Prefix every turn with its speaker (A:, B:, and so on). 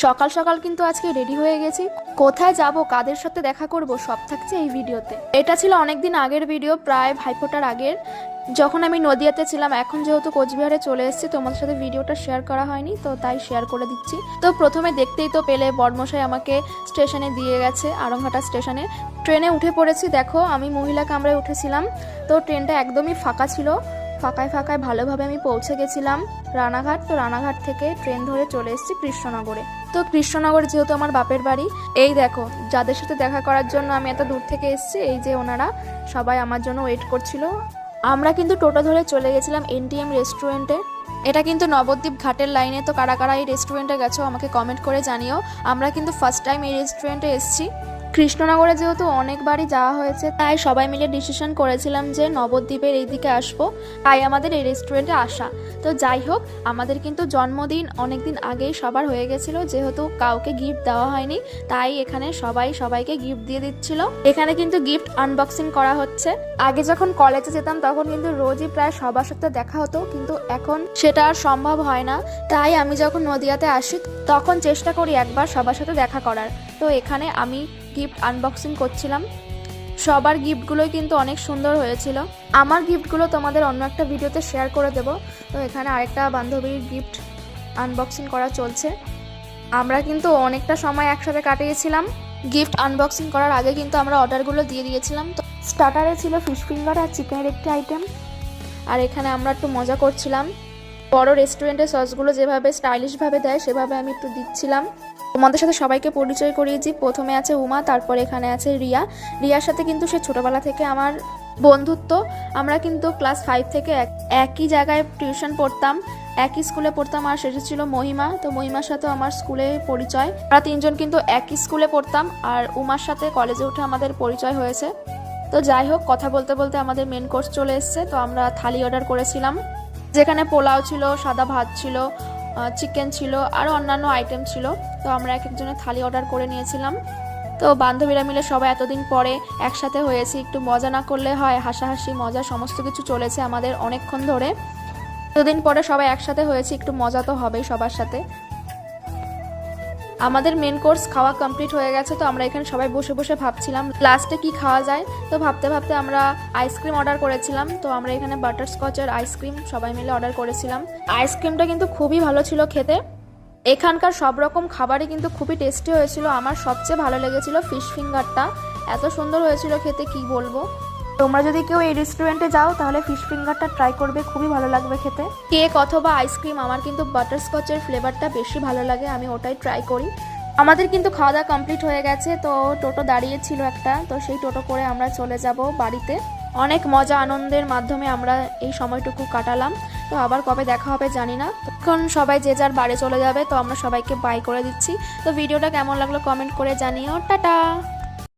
A: সকাল সকাল কিন্তু আজকে রেডি হয়ে গেছি। কোথায় যাব, কাদের সাথে দেখা করব, সব থাকছে এই ভিডিওতে। এটা ছিল অনেকদিন আগের ভিডিও, প্রায় ভাইফোঁটার আগের, যখন আমি নদিয়াতে ছিলাম। এখন যেহেতু কোচবিহারে চলে এসেছি, তোমাদের সাথে ভিডিওটা শেয়ার করা হয়নি, তো তাই শেয়ার করে দিচ্ছি। তো প্রথমে দেখতেই তো পেলে বড়মশাই আমাকে স্টেশনে দিয়ে গেছে, আড়ংঘাটা স্টেশনে। ট্রেনে উঠে পড়েছি। দেখো, আমি মহিলা কামরায় উঠেছিলাম, তো ট্রেনটা একদমই ফাঁকা ছিল। ফাঁকায় ফাঁকায় ভালোভাবে আমি পৌঁছে গেছিলাম রানাঘাট। তো রানাঘাট থেকে ট্রেন ধরে চলে এসেছি কৃষ্ণনগরে। তো কৃষ্ণনগর যেহেতু আমার বাপের বাড়ি, এই দেখো যাদের সাথে দেখা করার জন্য আমি এত দূর থেকে এসেছি, এই যে ওনারা সবাই আমার জন্য ওয়েট করছিল। আমরা কিন্তু টোটো ধরে চলে গেছিলাম এনটিএম রেস্টুরেন্টে। এটা কিন্তু নবদ্বীপ ঘাটের লাইনে। তো কারা কারা এই রেস্টুরেন্টে গেছো আমাকে কমেন্ট করে জানিও। আমরা কিন্তু ফার্স্ট টাইম এই রেস্টুরেন্টে এসেছি। কৃষ্ণনগরে যেহেতু অনেকবারই যাওয়া হয়েছে, তাই সবাই মিলে ডিসিশন করেছিলাম যে নবদ্বীপের এই দিকে আসবো, তাই আমাদের এই রেস্টুরেন্টে আসা। তো যাই হোক, আমাদের কিন্তু জন্মদিন অনেকদিন আগেই সবার হয়ে গেছিলো, যেহেতু কাউকে গিফট দেওয়া হয়নি, তাই এখানে সবাই সবাইকে গিফট দিয়ে দিচ্ছিল। এখানে কিন্তু গিফট আনবক্সিং করা হচ্ছে। আগে যখন কলেজে যেতাম তখন কিন্তু রোজই প্রায় সবার সাথে দেখা হতো, কিন্তু এখন সেটা আর সম্ভব হয় না। তাই আমি যখন নদিয়াতে আসি তখন চেষ্টা করি একবার সবার সাথে দেখা করার। তো এখানে আমি গিফট আনবক্সিং করছিলাম। সবার গিফটগুলোই কিন্তু অনেক সুন্দর হয়েছিল। আমার গিফটগুলো তোমাদের অন্য একটা ভিডিওতে শেয়ার করে দেব। তো এখানে আরেকটা বান্ধবীর গিফট আনবক্সিং করা চলছে। আমরা কিন্তু অনেকটা সময় একসাথে কাটিয়েছিলাম। গিফট আনবক্সিং করার আগে কিন্তু আমরা অর্ডারগুলো দিয়ে দিয়েছিলাম। তো স্টার্টারে ছিল ফিশ ফিঙ্গার আর চিকেনের একটি আইটেম। আর এখানে আমরা একটু মজা করছিলাম। বড় রেস্টুরেন্টের সসগুলো যেভাবে স্টাইলিশভাবে দেয় সেভাবে আমি একটু দিচ্ছিলাম। তোমাদের সাথে সবাইকে পরিচয় করিয়েছি। প্রথমে আছে উমা, তারপর এখানে আছে রিয়া। রিয়ার সাথে কিন্তু সে ছোটবেলা থেকে আমার বন্ধুত্ব। আমরা কিন্তু ক্লাস 5 থেকে একই জায়গায় টিউশন পড়তাম, একই স্কুলে পড়তাম। আর সেটা ছিল মহিমা। তো মহিমার সাথে আমার স্কুলে পরিচয়। আমরা তিনজন কিন্তু একই স্কুলে পড়তাম, আর উমার সাথে কলেজে উঠে আমাদের পরিচয় হয়েছে। তো যাই হোক, কথা বলতে বলতে আমাদের মেন কোর্স চলে এসছে। তো আমরা থালি অর্ডার করেছিলাম, যেখানে পোলাও ছিল, সাদা ভাত ছিল, চিকেন ছিল, আর অন্যান্য আইটেম ছিল। তো আমরা এক একজনের থালি অর্ডার করে নিয়েছিলাম। তো বান্ধবীরা মিলে সবাই এতদিন পরে একসাথে হয়েছি, একটু মজা না করলে হয়। হাসাহাসি মজা সমস্ত কিছু চলেছে আমাদের অনেকক্ষণ ধরে। এতদিন পরে সবাই একসাথে হয়েছি, একটু মজা তো হবেই সবার সাথে। আমাদের মেন কোর্স খাওয়া কমপ্লিট হয়ে গেছে। তো আমরা এখানে সবাই বসে বসে ভাবছিলাম লাস্টে কি খাওয়া যায়। তো ভাবতে ভাবতে আমরা আইসক্রিম অর্ডার করেছিলাম। তো আমরা এখানে বাটারস্কচের আইসক্রিম সবাই মিলে অর্ডার করেছিলাম। আইসক্রিমটা কিন্তু খুবই ভালো ছিল খেতে। এখানকার সব রকম খাবারই কিন্তু খুবই টেস্টি হয়েছিল। আমার সবচেয়ে ভালো লেগেছিল ফিশ ফিঙ্গারটা, এত সুন্দর হয়েছিল খেতে কি বলবো। তোমরা যদি কেউ এই রেস্টুরেন্টে যাও তাহলে ফিশ ফিঙ্গারটা ট্রাই করবে, খুবই ভালো লাগবে খেতে। কেক অথবা আইসক্রিম, আমার কিন্তু বাটারস্কচের ফ্লেভারটা বেশি ভালো লাগে, আমি ওটাই ট্রাই করি। আমাদের কিন্তু খাওয়া দাওয়া কমপ্লিট হয়ে গেছে। তো টোটো দাঁড়িয়েছিল একটা, তো সেই টোটো করে আমরা চলে যাব বাড়িতে। অনেক মজা আনন্দের মাধ্যমে আমরা এই সময়টুকু কাটালাম। তো আবার কবে দেখা হবে জানি না। তখন সবাই যে যার বাড়ি চলে যাবে। তো আমরা সবাইকে বাই করে দিচ্ছি। তো ভিডিওটা কেমন লাগলো কমেন্ট করে জানিও। টাটা।